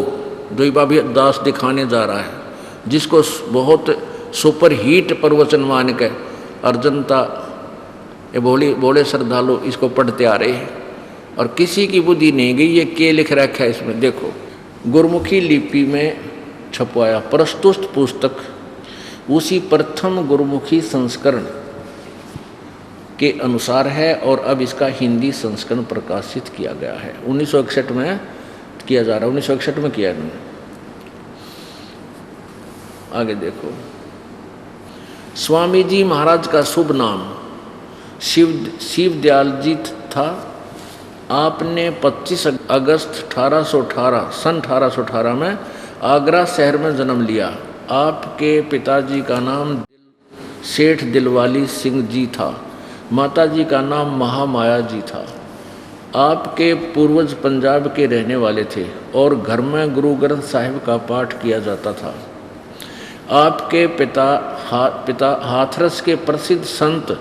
जो बाबी दास दिखाने जा रहा है, जिसको बहुत सुपर हीट प्रवचन मान के और जनता ये बोले श्रद्धालु इसको पढ़ते आ रहे हैं। और किसी की बुद्धि नहीं गई। ये के लिख रखा है इसमें, देखो गुरमुखी लिपि में छपवाया प्रस्तुत पुस्तक उसी प्रथम गुरमुखी संस्करण के अनुसार है और अब इसका हिंदी संस्करण प्रकाशित किया गया है। 1961 में किया जा रहा है, 1961 में किया इन्होंने। आगे स्वामी जी महाराज का शुभ नाम शिवदयाल जी था। आपने 25 अगस्त 1818 सन 1818 में आगरा शहर में जन्म लिया। आपके पिताजी का नाम सेठ दिलवाली सिंह जी था। माताजी का नाम महामाया जी था। आपके पूर्वज पंजाब के रहने वाले थे और घर में गुरु ग्रंथ साहिब का पाठ किया जाता था। आपके पिता हाथरस के प्रसिद्ध संत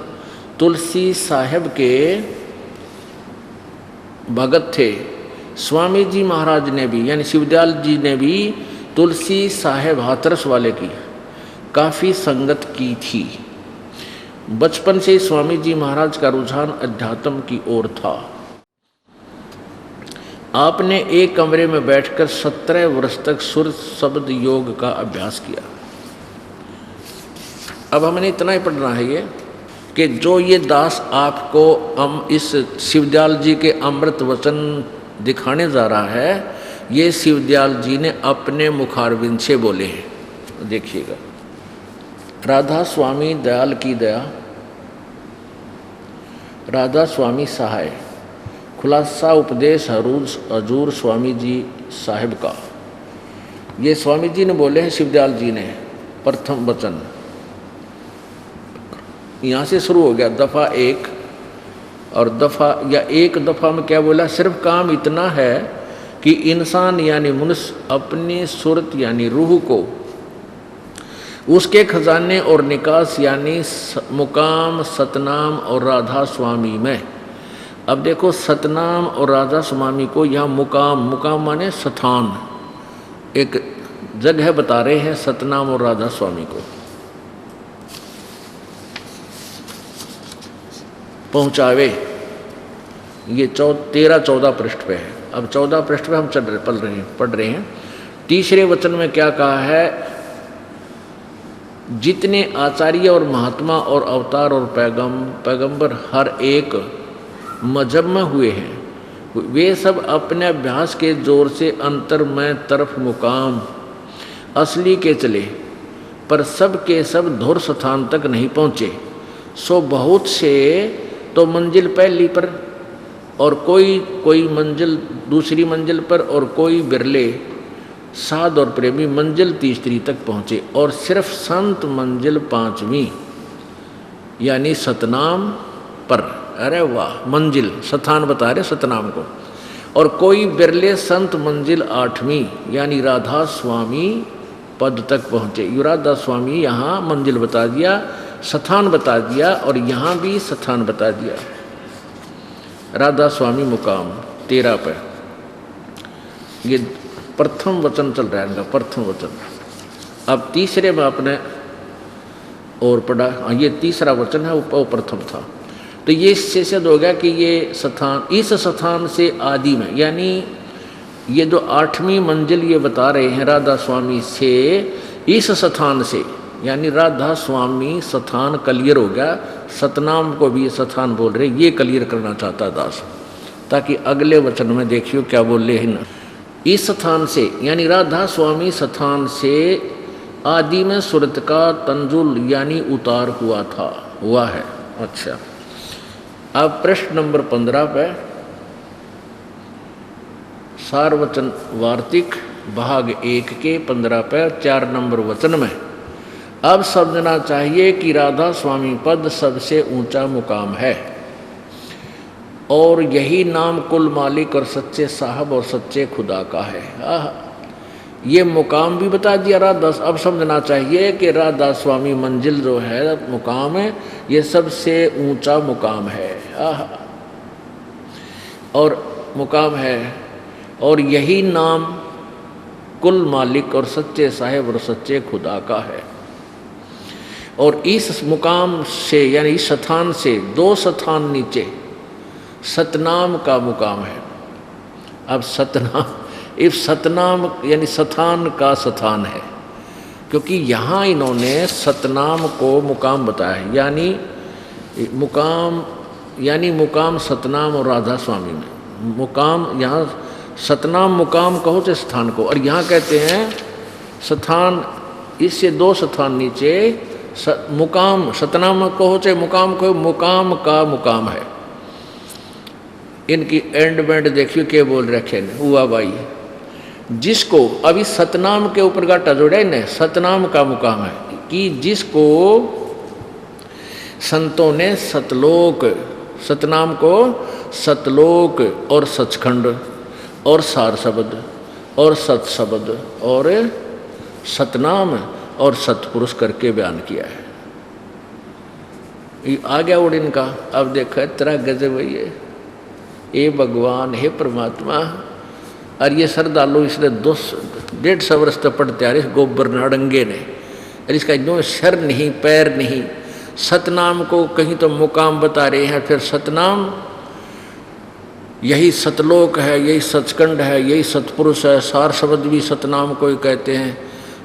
तुलसी साहिब के भगत थे। स्वामी जी महाराज ने भी यानी शिवदयाल जी ने भी तुलसी साहिब हाथरस वाले की काफ़ी संगत की थी। बचपन से स्वामी जी महाराज का रुझान अध्यात्म की ओर था। आपने एक कमरे में बैठकर 17 वर्ष तक सुर शब्द योग का अभ्यास किया। अब हमने इतना ही पढ़ना है ये कि जो ये दास आपको हम इस शिवदयाल जी के अमृत वचन दिखाने जा रहा है, ये शिवदयाल जी ने अपने मुखारविंद से बोले हैं। देखिएगा, राधा स्वामी दयाल की दया, राधा स्वामी सहाय, खुलासा उपदेश हजूर स्वामी जी साहिब का। ये स्वामी जी ने बोले हैं, शिवदयाल जी ने प्रथम वचन। यहाँ से शुरू हो गया दफ़ा एक, और दफ़ा या एक दफ़ा में क्या बोला, सिर्फ काम इतना है कि इंसान यानी मनुष्य अपनी सूरत यानी रूह को उसके खजाने और निकास यानी मुकाम सतनाम और राधा स्वामी में। अब देखो सतनाम और राधा स्वामी को यहाँ मुकाम माने स्थान, एक जगह बता रहे हैं सतनाम और राधा स्वामी को पहुँचावे। ये 13-14 पृष्ठ पे है। अब 14 पृष्ठ पे हम पढ़ रहे हैं। तीसरे वचन में क्या कहा है, जितने आचार्य और महात्मा और अवतार और पैगंबर हर एक मजहब में हुए हैं, वे सब अपने अभ्यास के जोर से अंतर में तरफ मुकाम असली के चले, पर सब के सब धुर स्थान तक नहीं पहुँचे। सो बहुत से तो मंजिल पहली पर और कोई मंजिल दूसरी मंजिल पर और कोई बिरले साध और प्रेमी मंजिल तीसरी तक पहुँचे, और सिर्फ संत मंजिल 5वीं यानी सतनाम पर। अरे वाह, मंजिल स्थान बता रहे सतनाम को। और कोई बिरले संत मंजिल 8वीं यानी राधा स्वामी पद तक पहुँचे। ये राधा स्वामी यहाँ मंजिल बता दिया, स्थान बता दिया, और यहाँ भी स्थान बता दिया। राधा स्वामी मुकाम 13 पे ये प्रथम वचन चल रहा है इनका, प्रथम वचन। अब तीसरे में आपने और पढ़ा, ये तीसरा वचन है, वो प्रथम था। तो ये इससे सिद्ध हो गया कि ये स्थान, इस स्थान से आदि में यानी ये जो 8वीं मंजिल ये बता रहे हैं राधा स्वामी से, इस स्थान से यानी राधा स्वामी स्थान क्लियर हो गया। सतनाम को भी स्थान बोल रहे, ये क्लियर करना चाहता दास, ताकि अगले वचन में देखियो क्या बोल रहे हैं ना। इस स्थान से यानी राधा स्वामी स्थान से आदि में सुरत का तंजुल यानी उतार हुआ है। अच्छा, अब प्रश्न नंबर 15 पे सारवचन वार्तिक भाग 1 के 15 पे 4 नंबर वचन में अब समझना चाहिए कि राधा स्वामी पद सबसे ऊंचा मुकाम है, और यही नाम कुल मालिक और सच्चे साहब और सच्चे खुदा का है। ये मुकाम भी बता दिया राधा। अब समझना चाहिए कि राधा स्वामी मंजिल जो है मुकाम है, ये सबसे ऊंचा मुकाम है और मुकाम है, और यही नाम कुल मालिक और सच्चे साहिब और सच्चे खुदा का है। और इस मुकाम से यानी इस स्थान से 2 स्थान नीचे सतनाम का मुकाम है। अब सतनाम, इस सतनाम यानी सथान का स्थान है, क्योंकि यहाँ इन्होंने सतनाम को मुकाम बताया है। यानी मुकाम सतनाम और राधा स्वामी में मुकाम, यहाँ सतनाम मुकाम कहो तो स्थान को, और यहाँ कहते हैं स्थान, इससे 2 स्थान नीचे मुकाम, सतनाम कहो चाहे मुकाम कहो, मुकाम का मुकाम है। इनकी एंड बैंड देखियो क्या बोल रखे ने हुआ भाई, जिसको अभी सतनाम के ऊपर गाटा जोड़ा है ने, सतनाम का मुकाम है कि जिसको संतों ने सतलोक, सतनाम को सतलोक और सचखंड और सार शब्द और सत शब्द और सतनाम और सतपुरुष करके बयान किया है। ये आ गया उड़ इनका। अब देखो तेरा गजब है ये भगवान है परमात्मा। और ये श्रद्धालु इसने 150 वर्ष तक पढ़ते आ रहे गोबर नाड़ंगे ने, और इसका जो सर नहीं पैर नहीं, सतनाम को कहीं तो मुकाम बता रहे हैं, फिर सतनाम यही सतलोक है, यही सचखंड है, यही सतपुरुष है। सार शब्द भी सतनाम को ही कहते हैं,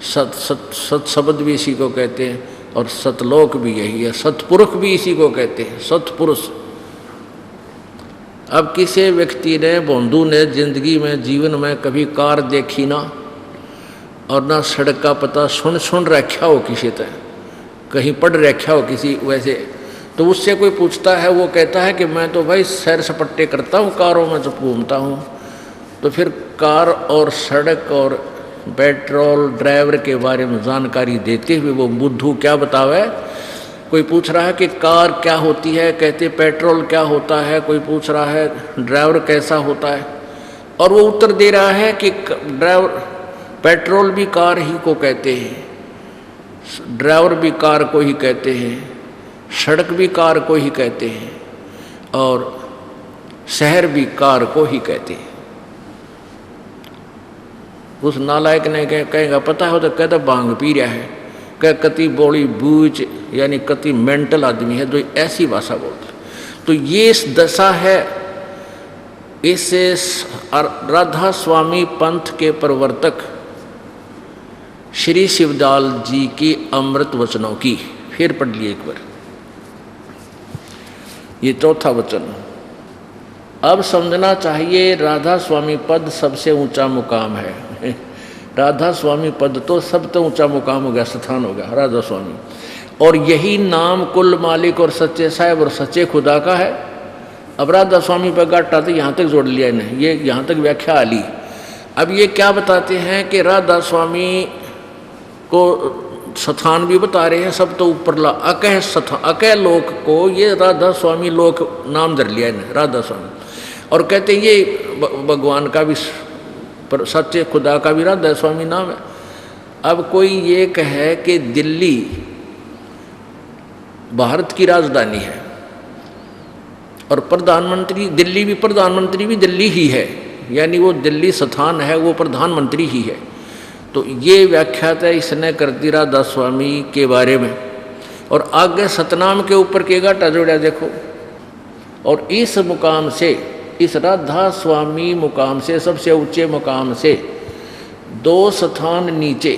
सत शब्द भी इसी को कहते हैं, और सतलोक भी यही है, सतपुरुष भी इसी को कहते हैं, सतपुरुष। अब किसी व्यक्ति ने, बंधु ने जिंदगी में जीवन में कभी कार देखी ना, और ना सड़क का पता सुन रखा हो, किसी तरह कहीं पढ़ रखा हो किसी वैसे, तो उससे कोई पूछता है, वो कहता है कि मैं तो भाई सैर सपट्टे करता हूँ, कारों में तो घूमता हूँ। तो फिर कार और सड़क और पेट्रोल ड्राइवर के बारे में जानकारी देते हुए वो बुद्धू क्या बतावे। कोई पूछ रहा है कि कार क्या होती है, कहते पेट्रोल क्या होता है। कोई पूछ रहा है ड्राइवर कैसा होता है, और वो उत्तर दे रहा है कि ड्राइवर, पेट्रोल भी कार ही को कहते हैं, ड्राइवर भी कार को ही कहते हैं, सड़क भी कार को ही कहते हैं, और शहर भी कार को ही कहते हैं। उस नालायक ने कहेगा पता हो तो कहता भांग पी रहा है, कह कति बोली बूझ, यानी कति मेंटल आदमी है जो ऐसी भाषा बोलता है। तो ये दशा है इससे राधा स्वामी पंथ के प्रवर्तक श्री शिवदाल जी की अमृत वचनों की। फिर पढ़ लिए एक बार ये 4था वचन। अब समझना चाहिए राधा स्वामी पद सबसे ऊंचा मुकाम है। राधा स्वामी पद तो सबसे ऊंचा मुकाम हो गया, स्थान हो गया राधा स्वामी, और यही नाम कुल मालिक और सच्चे साहिब और सच्चे खुदा का है। अब राधा स्वामी पर गाटा तो यहाँ तक जोड़ लिया इन्हें, ये यहाँ तक व्याख्या आली। अब ये क्या बताते हैं कि राधा स्वामी को स्थान भी बता रहे हैं, सब तो ऊपर ला अकह स्थान, अकह लोक को ये राधा स्वामी लोक नाम धर लिया इन्हें राधा स्वामी, और कहते हैं ये भगवान का भी, सच्चे खुदा का भी राधा स्वामी नाम है। अब कोई ये कहे कि दिल्ली भारत की राजधानी है और प्रधानमंत्री दिल्ली भी, प्रधानमंत्री भी दिल्ली ही है, यानी वो दिल्ली स्थान है, वो प्रधानमंत्री ही है। तो ये व्याख्या इसने कर दी राधा स्वामी के बारे में। और आगे सतनाम के ऊपर के गाटा जोड़ा देखो, और इस मुकाम से, इस राधा स्वामी मुकाम से, सबसे ऊंचे मुकाम से 2 स्थान नीचे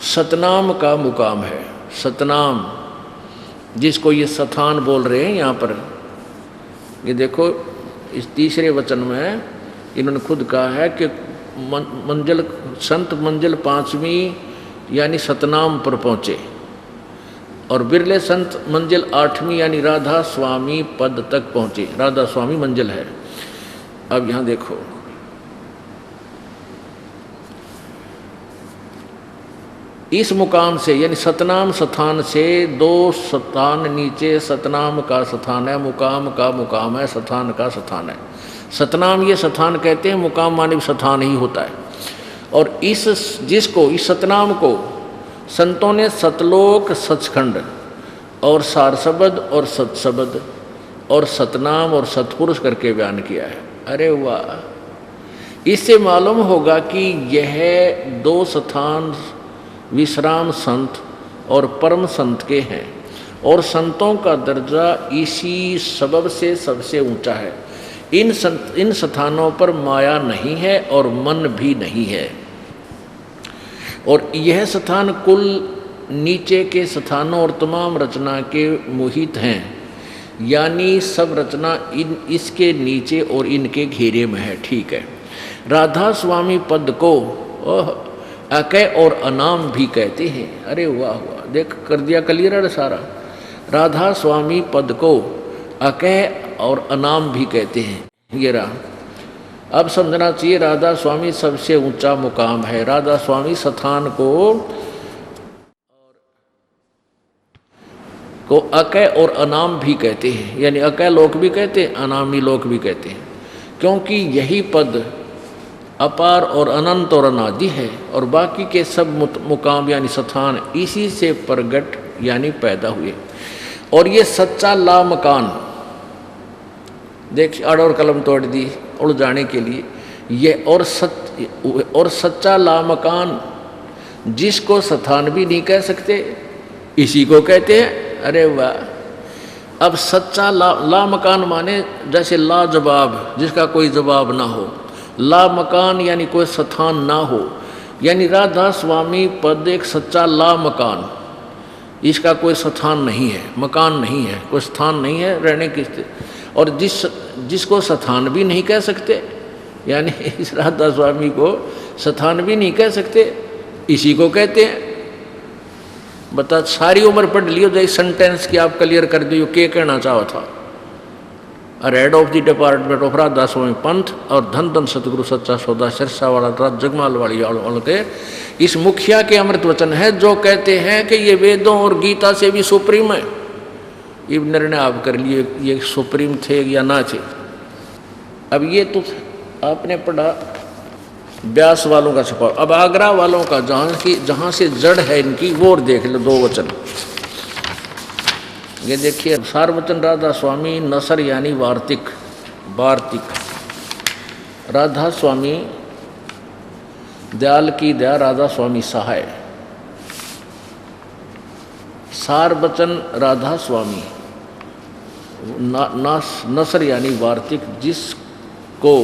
सतनाम का मुकाम है। सतनाम जिसको ये स्थान बोल रहे हैं यहाँ पर, ये देखो इस तीसरे वचन में इन्होंने खुद कहा है कि मंजिल संत मंजिल 5वीं यानी सतनाम पर पहुँचे, और बिरले संत मंजिल 8वीं यानी राधा स्वामी पद तक पहुँचे। राधा स्वामी मंजिल है। अब यहाँ देखो, इस मुकाम से यानी सतनाम स्थान से 2 स्थान नीचे सतनाम का स्थान है, मुकाम का मुकाम है, स्थान का स्थान है। सतनाम ये स्थान कहते हैं, मुकाम माने स्थान ही होता है। और इस जिसको, इस सतनाम को संतों ने सतलोक, सचखंड और सार शब्द और सत शब्द और सतनाम और सतपुरुष करके बयान किया है। अरे वाह! इससे मालूम होगा कि यह 2 स्थान विश्राम संत और परम संत के हैं, और संतों का दर्जा इसी सबब से सबसे ऊंचा है। इन स्थानों पर माया नहीं है और मन भी नहीं है, और यह स्थान कुल नीचे के स्थानों और तमाम रचना के मोहित हैं, यानी सब रचना इसके नीचे और इनके घेरे में है। ठीक है। राधा स्वामी पद को अकय और अनाम भी कहते हैं। अरे वाह वाह, देख कर दिया क्लियर सारा। राधा स्वामी पद को अकय और अनाम भी कहते हैं। ये रहा। अब समझना चाहिए राधा स्वामी सबसे ऊंचा मुकाम है। राधा स्वामी स्थान को अकय और अनाम भी कहते हैं, यानी अकय लोक भी कहते हैं, अनामी लोक भी कहते हैं, क्योंकि यही पद अपार और अनंत और अनादि है, और बाकी के सब मुकाम यानी स्थान इसी से प्रगट यानी पैदा हुए। और ये सच्चा ला मकान, देख अड़ और कलम तोड़ दी उड़ जाने के लिए, ये और सच्चा ला मकान जिसको स्थान भी नहीं कह सकते, इसी को कहते हैं। अरे वाह। अब सच्चा ला मकान माने जैसे लाजवाब, जिसका कोई जवाब ना हो। ला मकान यानी कोई स्थान ना हो, यानी राधा स्वामी पद एक सच्चा ला मकान, इसका कोई स्थान नहीं है, मकान नहीं है, कोई स्थान नहीं है रहने की। और जिसको स्थान भी नहीं कह सकते, यानी इस राधा स्वामी को स्थान भी नहीं कह सकते, इसी को कहते हैं। बता, सारी उम्र पढ़ लियो, जो सेंटेंस की आप क्लियर कर दियो क्या कहना चाहा था। Head of the department of Radha Swami पंथ और धन धन सतगुरु सच्चा सौदा सिरसा वाला जगमाल वाली के इस मुखिया के अमृत वचन है, जो कहते हैं कि ये वेदों और गीता से भी सुप्रीम है। ये निर्णय आप कर लिए ये सुप्रीम थे या ना थे। अब ये तो आपने पढ़ा व्यास वालों का छपा। अब आगरा वालों का जहाँ से जड़ है इनकी वो और देख लो, 2 वचन ये देखिए। सारवचन राधा स्वामी नसर यानी वार्तिक, राधा स्वामी दयाल की दया, राधा स्वामी सहाय। सारवचन राधा स्वामी नसर यानी वार्तिक, जिसको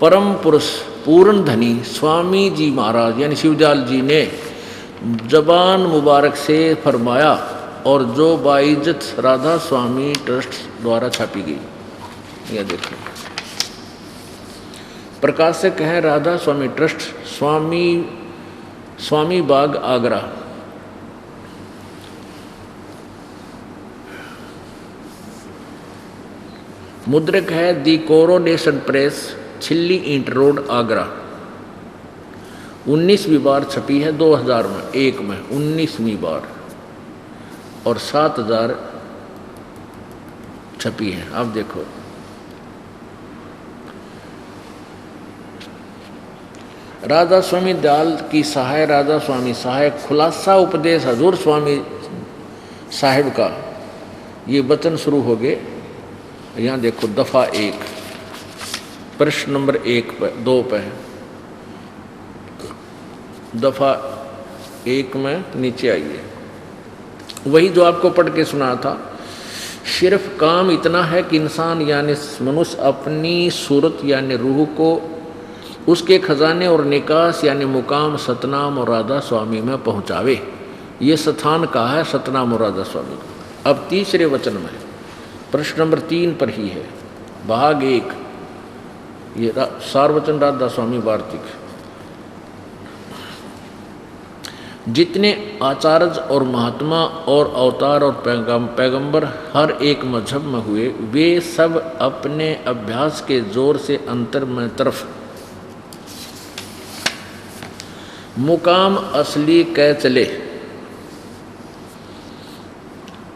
परम पुरुष पूर्ण धनी स्वामी जी महाराज यानी शिवदयाल जी ने जबान मुबारक से फरमाया, और जो बाइज्जत राधा स्वामी ट्रस्ट द्वारा छापी गई। यह देखो, प्रकाशक है राधा स्वामी ट्रस्ट, स्वामी बाग आगरा। मुद्रक है दी कोरोनेशन प्रेस, छिल्ली ईंट रोड आगरा। 19वीं बार छपी है 2001 में, 19वीं बार, और 7000 छपी है। अब देखो, राधा स्वामी दयाल की सहाय, राधा स्वामी सहाय खुलासा उपदेश हजूर स्वामी साहिब का, ये वचन शुरू हो गए। यहाँ देखो दफा 1 प्रश्न नंबर 1 पे 2 पे दफा 1 में नीचे आइए, वही जो आपको पढ़ के सुना था। सिर्फ काम इतना है कि इंसान यानी मनुष्य अपनी सूरत यानी रूह को उसके खजाने और निकास यानी मुकाम सतनाम और राधा स्वामी में पहुंचावे। ये स्थान कहा है सतनाम और राधा स्वामी। अब तीसरे वचन में प्रश्न नंबर 3 पर ही है, भाग 1, ये सारवचन राधा स्वामी वार्तिक। जितने आचार्य और महात्मा और अवतार और पैगंबर हर एक मजहब में हुए, वे सब अपने अभ्यास के जोर से अंतर में तरफ मुकाम असली कह चले,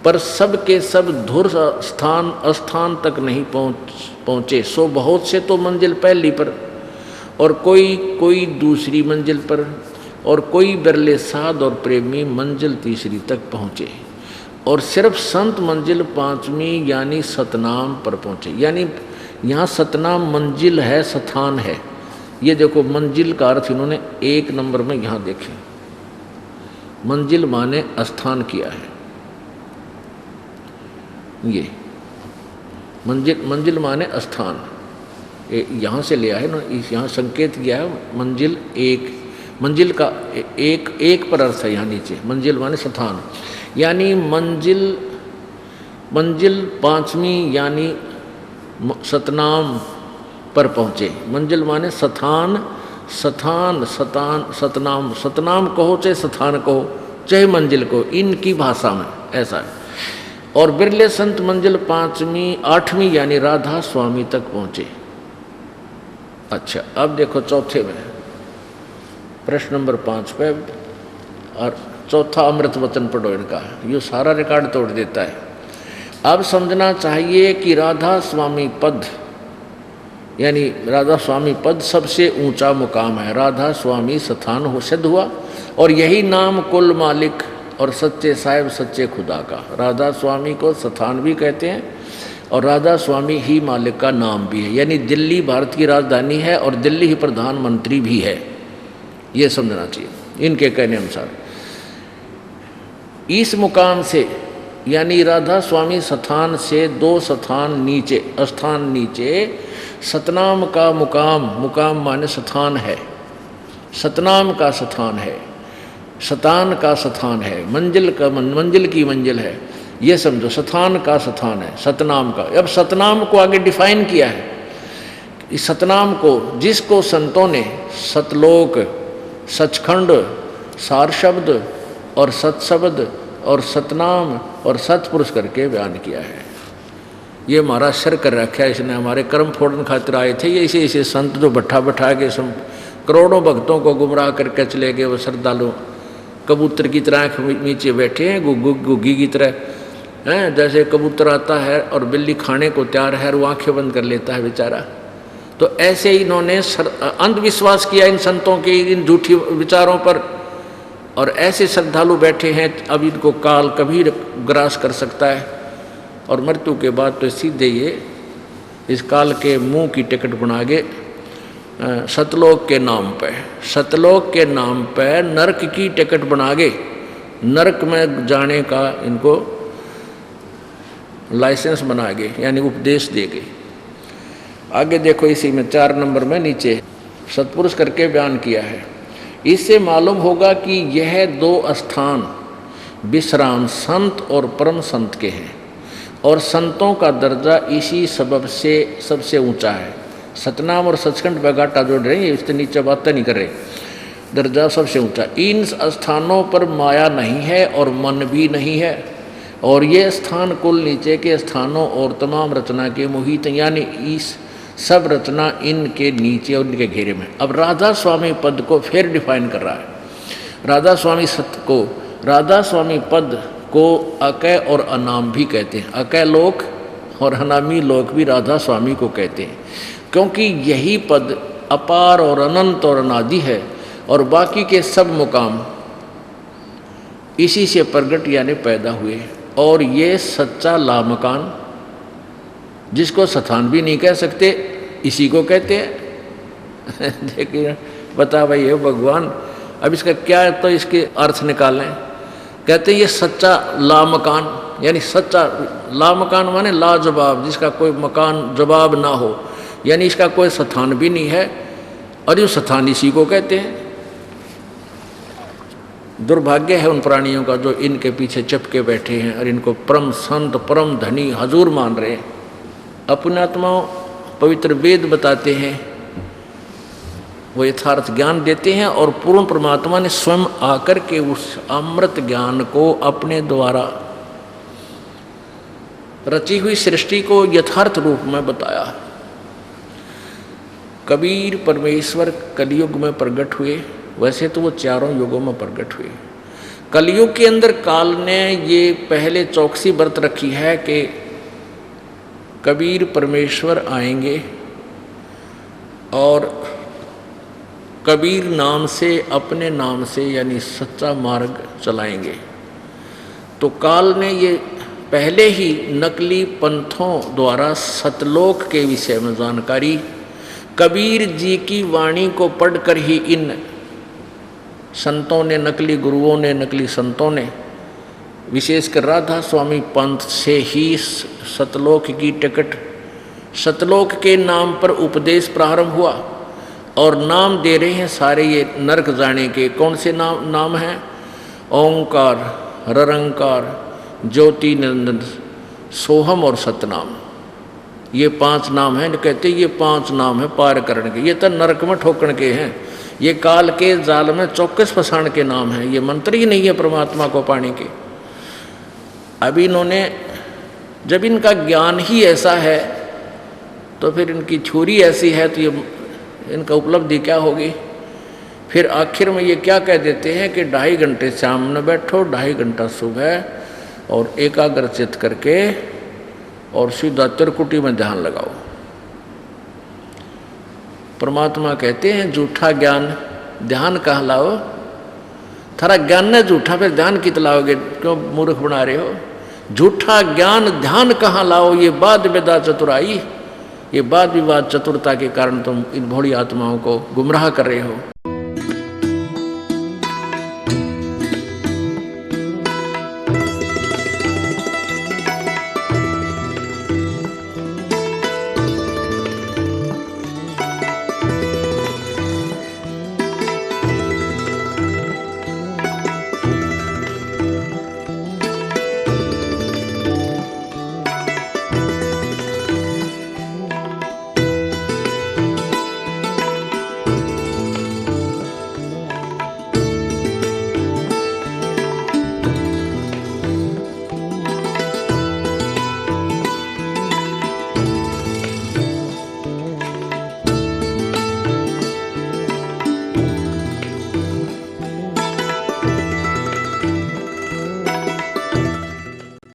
पर सब के सब धुर स्थान तक नहीं पहुँचे। सो बहुत से तो मंजिल पहली पर, और कोई दूसरी मंजिल पर, और कोई बिरले साध और प्रेमी मंजिल तीसरी तक पहुँचे, और सिर्फ संत मंजिल 5वीं यानी सतनाम पर पहुँचे। यानी यहाँ सतनाम मंजिल है, स्थान है। ये देखो मंजिल का अर्थ इन्होंने 1 नंबर में यहाँ देखे, मंजिल माने स्थान किया है। ये मंजिल, मंजिल माने स्थान, यहाँ से लिया है ना, इस यहाँ संकेत किया है मंजिल एक, मंजिल का एक पर अर्थ है यहाँ नीचे, मंजिल माने स्थान, यानी मंजिल पांचवी यानी सतनाम पर पहुँचे। मंजिल माने स्थान, सतनाम, सतनाम कहो चाहे स्थान कहो चाहे मंजिल को, इनकी भाषा में ऐसा है। और बिरले संत मंजिल पांचवी आठवीं यानी राधा स्वामी तक पहुँचे। अच्छा, अब देखो चौथे में प्रश्न नंबर 5 पे, और चौथा अमृत वचन पढ़ो इनका, ये सारा रिकॉर्ड तोड़ देता है। अब समझना चाहिए कि राधा स्वामी पद यानी राधा स्वामी पद सबसे ऊंचा मुकाम है। राधा स्वामी स्थान हो सिद्ध हुआ, और यही नाम कुल मालिक और सच्चे साहिब सच्चे खुदा का। राधा स्वामी को स्थान भी कहते हैं और राधा स्वामी ही मालिक का नाम भी है, यानी दिल्ली भारत की राजधानी है और दिल्ली ही प्रधानमंत्री भी है, ये समझना चाहिए इनके कहने अनुसार। इस मुकाम से यानी राधा स्वामी स्थान से 2 स्थान नीचे सतनाम का मुकाम माने स्थान है, सतनाम का स्थान है, शतान का स्थान है, मंजिल की मंजिल है, ये समझो स्थान का स्थान है सतनाम का। अब सतनाम को आगे डिफाइन किया है, इस सतनाम को जिसको संतों ने सतलोक, सचखंड, सार शब्द और सत्शब्द और सतनाम और सतपुरुष करके बयान किया है। ये हमारा सर कर रखा है इसने, हमारे कर्म फोड़न खातिर आए थे ये ऐसे संत जो बैठा के करोड़ों भक्तों को गुमराह करके चले गए। वो श्रद्धालु कबूतर की तरह आँख नीचे बैठे हैं, गुग्गी की तरह हैं। जैसे कबूतर आता है और बिल्ली खाने को तैयार है और वो आँखें बंद कर लेता है बेचारा, तो ऐसे ही इन्होंने अंधविश्वास किया इन संतों के इन झूठी विचारों पर, और ऐसे श्रद्धालु बैठे हैं। अब इनको काल कभी ग्रास कर सकता है, और मृत्यु के बाद तो सीधे ये इस काल के मुंह की टिकट बना के सतलोक के नाम पे नरक की टिकट बना के नरक में जाने का इनको लाइसेंस बना गए, यानी उपदेश दे गए। आगे देखो इसी में 4 नंबर में नीचे सतपुरुष करके बयान किया है। इससे मालूम होगा कि यह 2 स्थान विश्राम संत और परम संत के हैं, और संतों का दर्जा इसी सबब से सबसे ऊंचा है। सतनाम और सचखंड पे घाटा जोड़ रहे हैं, इससे नीचे बातें नहीं कर रहे, दर्जा सबसे ऊंचा। इन स्थानों पर माया नहीं है और मन भी नहीं है, और ये स्थान कुल नीचे के स्थानों और तमाम रचना के मोहित, यानी इस सब रचना इनके नीचे और इनके घेरे में। अब राधा स्वामी पद को फिर डिफाइन कर रहा है। राधा स्वामी पद को अकय और अनाम भी कहते हैं। अकय लोक और अनामी लोक भी राधा स्वामी को कहते हैं, क्योंकि यही पद अपार और अनंत और अनादि है, और बाकी के सब मुकाम इसी से प्रगट यानी पैदा हुए। और ये सच्चा लामकान, जिसको स्थान भी नहीं कह सकते, इसी को कहते हैं। देखिए बता भाई है भगवान, अब इसका क्या है, तो इसके अर्थ निकालें। कहते हैं ये सच्चा लामकान, यानी सच्चा लामकान माने लाजवाब, जिसका कोई मकान जवाब ना हो, यानी इसका कोई स्थान भी नहीं है, और ये स्थान इसी को कहते हैं। दुर्भाग्य है उन प्राणियों का जो इनके पीछे चपके बैठे हैं और इनको परम संत, परम धनी, हजूर मान रहे हैं। अपने आत्माओं पवित्र वेद बताते हैं, वो यथार्थ ज्ञान देते हैं, और पूर्ण परमात्मा ने स्वयं आकर के उस अमृत ज्ञान को अपने द्वारा रची हुई सृष्टि को यथार्थ रूप में बताया। कबीर परमेश्वर कलयुग में प्रकट हुए, वैसे तो वो 4 युगों में प्रकट हुए। कलयुग के अंदर काल ने ये पहले चौकसी बरत रखी है कि कबीर परमेश्वर आएंगे और कबीर नाम से, अपने नाम से, यानी सच्चा मार्ग चलाएंगे। तो काल ने ये पहले ही नकली पंथों द्वारा सतलोक के विषय में जानकारी कबीर जी की वाणी को पढ़कर ही इन संतों ने, नकली गुरुओं ने, नकली संतों ने विशेष कर राधा स्वामी पंथ से ही सतलोक की टिकट, सतलोक के नाम पर उपदेश प्रारंभ हुआ और नाम दे रहे हैं सारे ये नरक जाने के। कौन से नाम हैं? ओंकार, ररंकार, ज्योति निरंजन, सोहम और सतनाम। ये 5 नाम हैं। कहते ये 5 नाम है पार करने के। ये तो नरक में ठोकण के हैं, ये काल के जाल में चौकस फंसाण के नाम हैं। ये मंत्र ही नहीं है परमात्मा को पाने के। अब इन्होंने, जब इनका ज्ञान ही ऐसा है तो फिर इनकी छुरी ऐसी है तो ये इनका उपलब्धि क्या होगी? फिर आखिर में ये क्या कह देते हैं कि 2.5 घंटे शाम में बैठो, 2.5 घंटा सुबह, और एकाग्रचित करके और सीधा त्रिकुटी में ध्यान लगाओ। परमात्मा कहते हैं झूठा ज्ञान ध्यान कहाँ लाओ? थारा ज्ञान न झूठा, फिर ध्यान कित लाओगे? क्यों मूर्ख बना रहे हो? झूठा ज्ञान ध्यान कहाँ लाओ? ये वाद विवाद चतुराई, ये वाद विवाद चतुरता के कारण तुम इन भोली आत्माओं को गुमराह कर रहे हो।